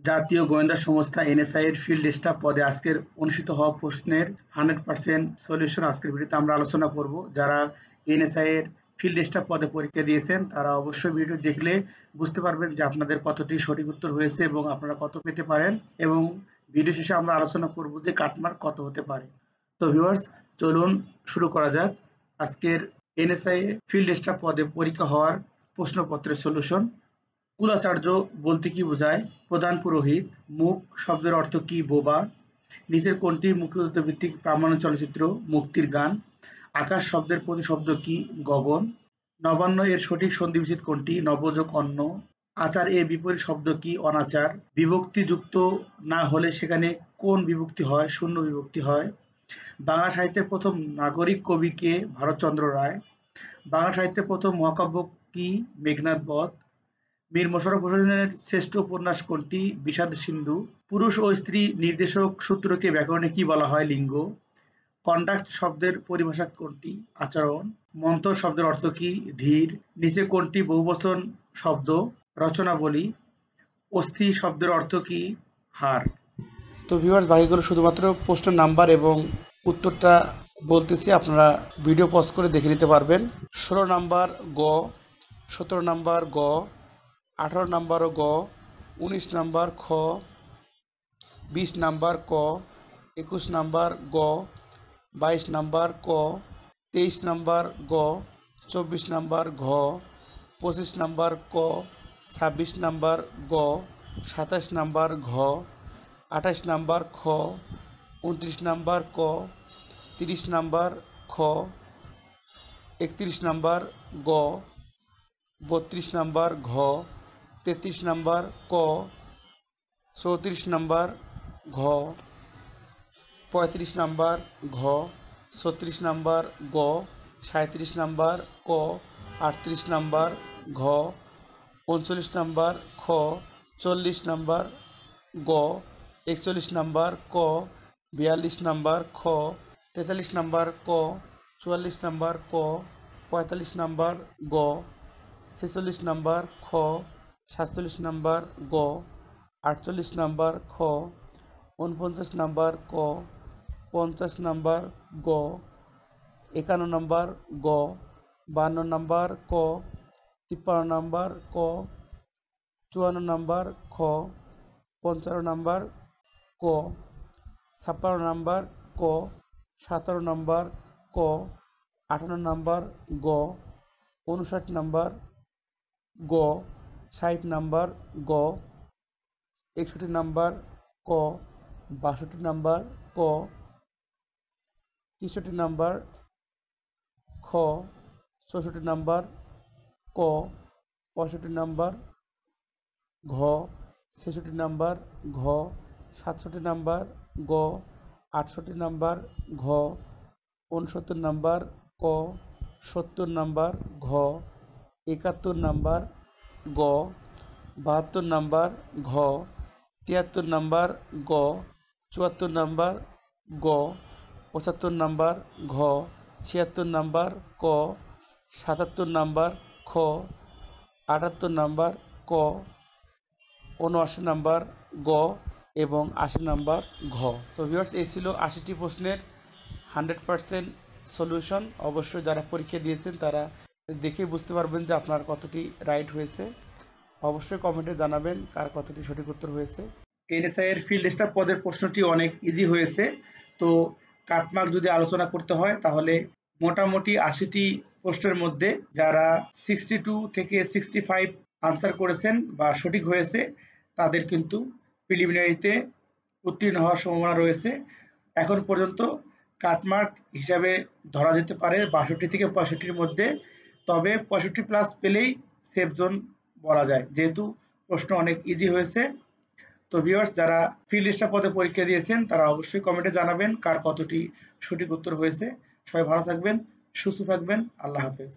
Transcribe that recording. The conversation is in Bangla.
জাতীয় গোয়েন্দা সংস্থা এনএসআই এর ফিল্ড স্টাফ পদে আজকের অনুষ্ঠিত হওয়া প্রশ্নের 100% সলিউশন আজকের ভিডিওতে আমরা আলোচনা করব। যারা এনএসআই এর ফিল্ড স্টাফ পদে পরীক্ষা দিয়েছেন তারা অবশ্যই ভিডিও দেখলে বুঝতে পারবেন যে আপনাদের কতটি সঠিক উত্তর হয়েছে এবং আপনারা কত পেতে পারেন, এবং ভিডিও শেষে আমরা আলোচনা করব যে কাটমার্ক কত হতে পারে। তো ভিউয়ার্স, চলুন শুরু করা যাক আজকের এনএসআই ফিল্ড স্টাফ পদে পরীক্ষা হওয়ার প্রশ্নপত্রের সলিউশন। কুলাচার্য বলতে কি বোঝায়? প্রধান পুরোহিত। মুখ শব্দের অর্থ কি? বোবা। নিচের কোনটি মুক্তিযুদ্ধ ভিত্তিক প্রামাণ্য চলচ্চিত্র? মুক্তির গান। আকাশ শব্দের প্রতিশব্দ কি? গগন। নবান্ন এর সঠিক সন্ধিবিচ্ছেদ কোনটি? নবযোগ অন্য। আচার এর বিপরীত শব্দ কি? অনাচার। বিভক্তি যুক্ত না হলে সেখানে কোন বিভক্তি হয়? শূন্য বিভক্তি হয়। বাংলা সাহিত্যের প্রথম নাগরিক কবি কে? ভারতচন্দ্র রায়। বাংলা সাহিত্যের প্রথম মহাকাব্য কি? মেঘনাদ বধ। মীর মশাররফ হোসেনের শ্রেষ্ঠ উপন্যাস কোনটি? বিষাদ সিন্ধু। পুরুষ ও স্ত্রী নির্দেশক সূত্রকে ব্যাকরণে কি বলা হয়? লিঙ্গ। কন্ডাক্ট শব্দের পরিভাষা কোনটি? আচরণ। মন্থর শব্দের অর্থ কি? ধীর। নিচে কোনটি বহুবচন শব্দ? রচনাবলী। অস্থি শব্দের অর্থ কি? হাড়। তো ভিউয়ার্স, বাকিগুলো শুধুমাত্র প্রশ্নের নাম্বার এবং উত্তরটা বলতেছি, আপনারা ভিডিও পজ করে দেখে নিতে পারবেন। 16 নাম্বার গ, 17 নাম্বার গ, 18 নাম্বার গ, 19 নাম্বার খ, 20 নাম্বার ক, 21 নাম্বার গ, 22 নাম্বার ক, 23 নাম্বার গ, 24 নাম্বার ঘ, 25 নাম্বার ক, 26 নাম্বার গ, 27 নাম্বার ঘ, 28 নাম্বার খ, 29 নাম্বার ক, 30 নাম্বার খ, 31 নাম্বার গ, 32 নাম্বার ঘ, 33 নাম্বার ক, 34 নাম্বার ঘ, 35 নাম্বার ঘ, 36 নাম্বার গ, 37 নাম্বার ক, 38 নাম্বার ঘ, 39 নাম্বার খ, 40 নাম্বার গ, 41 নাম্বার ক, 42 নাম্বার খ, 43 নাম্বার ক, 44 নাম্বার ক, 45 নাম্বার গ, 46 নাম্বার খ, 47 নাম্বার গ, 48 নাম্বার খ, 49 নাম্বার ক, 50 নাম্বার গ, 51 নাম্বার গ, 52 নাম্বার ক, 53 নাম্বার ক, 54 নাম্বার খ, 55 নাম্বার ক, 56 নাম্বার ক, 57 নাম্বার ক, 58 নাম্বার গ, 59 নাম্বার গ, 60 নাম্বার গ, 61 নাম্বার ক, 62 নাম্বার ক, 63 নাম্বার খ, 64 নাম্বার ক, 65 নাম্বার ঘ, 66 নাম্বার ঘ, 67 নাম্বার গ, 68 নাম্বার ঘ, 69 নাম্বার ক, 70 নাম্বার ঘ, 71 নাম্বার গ, 72 নাম্বার ঘ, 73 নাম্বার গ, 74 নাম্বার গ, 75 নাম্বার ঘ, 76 নাম্বার ক, 77 নাম্বার খ, 78 নাম্বার ক, 79 নাম্বার গ এবং 80 নাম্বার ঘ। তো ভিউয়ার্স, এই ছিল 80টি প্রশ্নের 100% সলিউশন। অবশ্যই যারা পরীক্ষা দিয়েছেন তারা দেখে বুঝতে পারবেন যে আপনার কতটি রাইট হয়েছে। অবশ্যই কমেন্টে জানাবেন কার কতটি সঠিক উত্তর হয়েছে। এনএসআই এর ফিল্ড স্টাফ পদের প্রশ্নটি অনেক ইজি হয়েছে। তো কাটমার্ক যদি আলোচনা করতে হয় তাহলে মোটামুটি 80টি প্রশ্নের মধ্যে যারা 62 থেকে 65 আনসার করেছেন বা সঠিক হয়েছে তাদের কিন্তু প্রিলিমিনারিতে উত্তীর্ণ হওয়ার সম্ভাবনা রয়েছে। এখন পর্যন্ত কাটমার্ক হিসাবে ধরা যেতে পারে 62 থেকে 65-র মধ্যে, তবে 65 প্লাস পেলেই সেফ জোন বলা যায়, যেহেতু প্রশ্ন অনেক ইজি হয়েছে। তো ভিউয়ার্স, যারা ফিল্ড স্টাফ পদে পরীক্ষা দিয়েছেন তারা অবশ্যই কমেন্টে জানাবেন কার কতটি সঠিক উত্তর হয়েছে। সবাই ভালো থাকবেন, সুস্থ থাকবেন। আল্লাহ হাফেজ।